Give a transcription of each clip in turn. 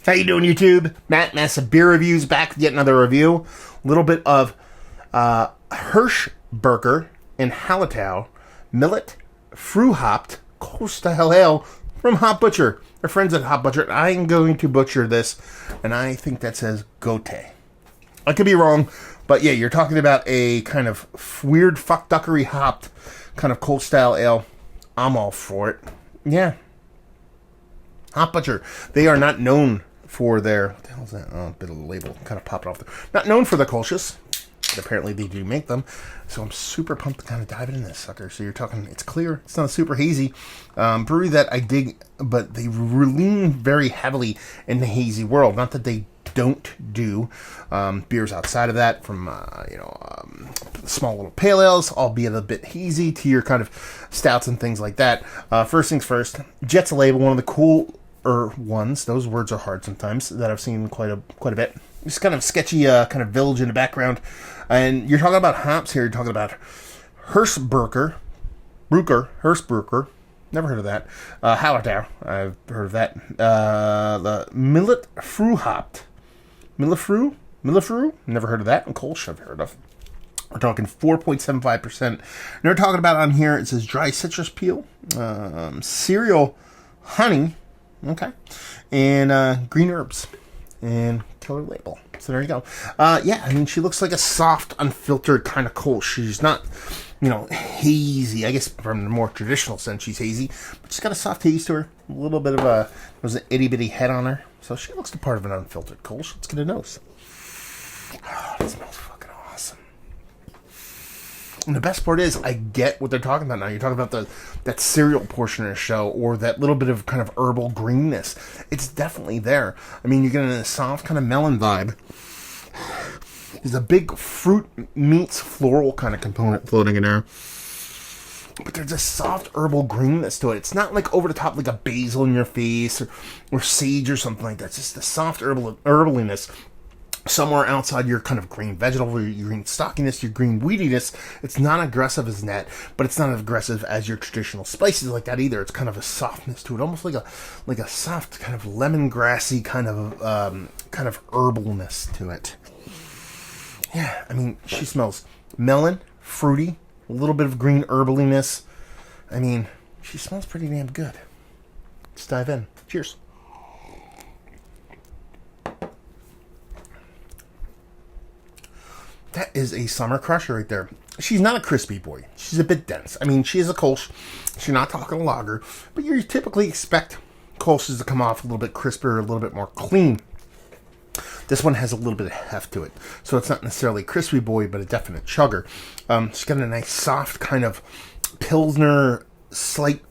How you doing, YouTube? Matt, Massive Beer Reviews, back with yet another review. A little bit of Hirschberger and Hallertau Millet Fruhopped Kolsch style ale from Hop Butcher. Our friends at Hop Butcher. I'm going to butcher this, and I think that says Gothe. I could be wrong, but yeah, you're talking about a kind of weird fuckduckery hopped kind of Kolsch style ale. I'm all for it. Yeah. Hop Butcher. They are not known for their... What the hell is that? Oh, a bit of the label kind of popped off there. Not known for their Kolsches. But apparently they do make them. So I'm super pumped to kind of dive into this sucker. So you're talking... It's clear. It's not super hazy. Brewery that I dig, but they lean very heavily in the hazy world. Not that they don't do beers outside of that, from small little pale ales, albeit a bit hazy, to your kind of stouts and things like that. First things first, Jet's a label, one of the cooler ones. Those words are hard sometimes, that I've seen quite a bit. Just kind of sketchy kind of village in the background. And you're talking about hops here. You're talking about Hirschberger. Never heard of that. Hallertau. I've heard of that. The Millet Fruhopped. Millefru? Never heard of that. And Kolsch I've heard of. We're talking 4.75%. And they're talking about on here, it says dry citrus peel, cereal honey, okay, and green herbs, and killer label. So there you go. Yeah, I mean, she looks like a soft, unfiltered kind of Kolsch. She's not, hazy. I guess from the more traditional sense, she's hazy, but she's got a soft haze to her. A little bit of there's an itty bitty head on her. So she looks the part of an unfiltered Kolsch. Let's get a nose. Oh, that smells fucking awesome. And the best part is, I get what they're talking about now. You're talking about that cereal portion of the show, or that little bit of kind of herbal greenness. It's definitely there. I mean, you're getting a soft kind of melon vibe. There's a big fruit meets floral kind of component floating in there. But there's a soft herbal greenness to it. It's not like over the top like a basil in your face or sage or something like that. It's just the soft herbaliness somewhere outside your kind of green vegetable, your green stockiness, your green weediness. It's not aggressive as that, but it's not as aggressive as your traditional spices like that either. It's kind of a softness to it, almost like a soft kind of lemongrassy kind of herbalness to it. Yeah, I mean, she smells melon, fruity, a little bit of green herbaliness. I mean, she smells pretty damn good. Let's dive in. Cheers. That is a summer crusher right there. She's not a crispy boy. She's a bit dense. I mean, she is a Kolsch. She's not talking lager, but you typically expect Kolsch's to come off a little bit crisper, a little bit more clean. This one has a little bit of heft to it, so it's not necessarily a crispy boy, but a definite chugger. She's got a nice soft kind of Pilsner, slight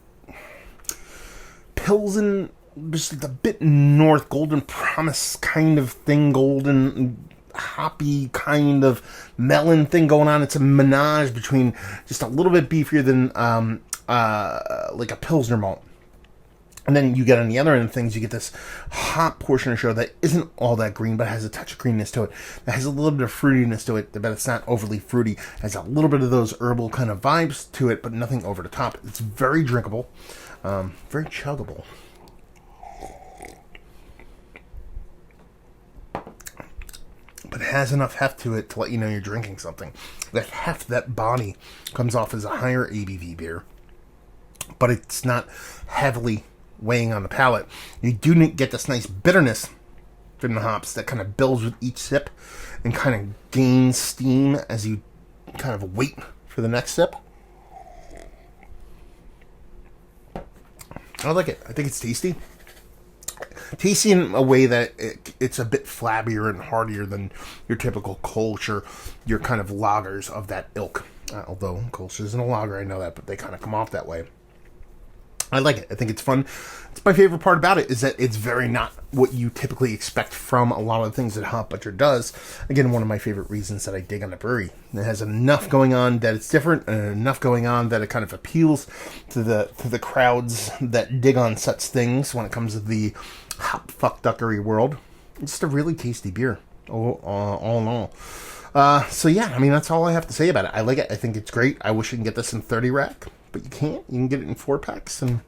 Pilsen, just a bit north, Golden Promise kind of thing, golden hoppy kind of melon thing going on. It's a menage between just a little bit beefier than like a Pilsner malt. And then you get on the other end of things, you get this hop portion of the show that isn't all that green, but has a touch of greenness to it. That has a little bit of fruitiness to it, but it's not overly fruity. It has a little bit of those herbal kind of vibes to it, but nothing over the top. It's very drinkable, very chuggable. But it has enough heft to it to let you know you're drinking something. That heft, that body, comes off as a higher ABV beer, but it's not heavily weighing on the palate. You do get this nice bitterness from the hops that kind of builds with each sip and kind of gains steam as you kind of wait for the next sip. I like it. I think it's tasty. Tasty in a way that it's a bit flabbier and heartier than your typical Kolsch or your kind of lagers of that ilk. Although Kolsch isn't a lager, I know that, but they kind of come off that way. I like it. I think it's fun. It's my favorite part about it is that it's very not what you typically expect from a lot of the things that Hop Butcher does. Again, one of my favorite reasons that I dig on the brewery. It has enough going on that it's different, and enough going on that it kind of appeals to the crowds that dig on such things when it comes to the hop fuckduckery world. It's just a really tasty beer, all in all. So yeah, I mean, that's all I have to say about it. I like it. I think it's great. I wish you can get this in 30 rack. But you can't. You can get it in 4-packs, and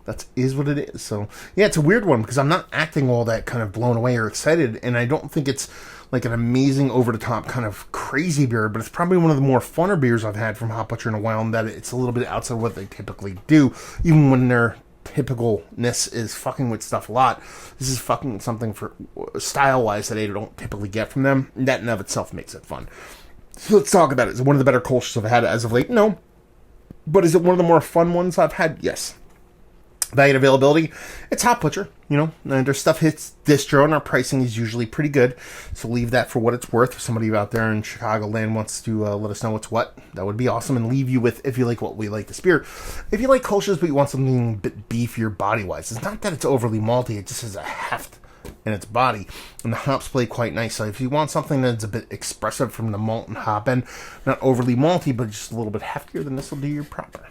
That is what it is. So, yeah, it's a weird one because I'm not acting all that kind of blown away or excited, and I don't think it's like an amazing, over-the-top kind of crazy beer, but it's probably one of the more funner beers I've had from Hop Butcher in a while, in that it's a little bit outside what they typically do, even when their typicalness is fucking with stuff a lot. This is fucking something for style-wise that I don't typically get from them. That in of itself makes it fun. So let's talk about it. Is it one of the better Kolsch's I've had as of late? No. But is it one of the more fun ones I've had? Yes. Value and availability, it's Hop Butcher, and their stuff hits distro, and our pricing is usually pretty good, so leave that for what it's worth. If somebody out there in Chicagoland wants to let us know what's what, that would be awesome, and leave you with, if you like what we like this beer. If you like Kolsch's, but you want something a bit beefier body-wise, it's not that it's overly malty, it just has a heft in its body, and the hops play quite nice. So if you want something that's a bit expressive from the malt and hop end, not overly malty, but just a little bit heftier, then this will do you proper.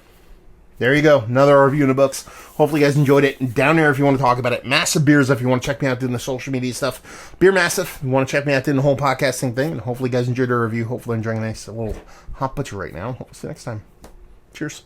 There you go. Another review in the books. Hopefully you guys enjoyed it. And down there, if you want to talk about it, Massive Beers, if you want to check me out doing the social media stuff. Beer Massive, if you want to check me out doing the whole podcasting thing. And hopefully you guys enjoyed the review. Hopefully enjoying a nice little Hop Butcher right now. Hope to see you next time. Cheers.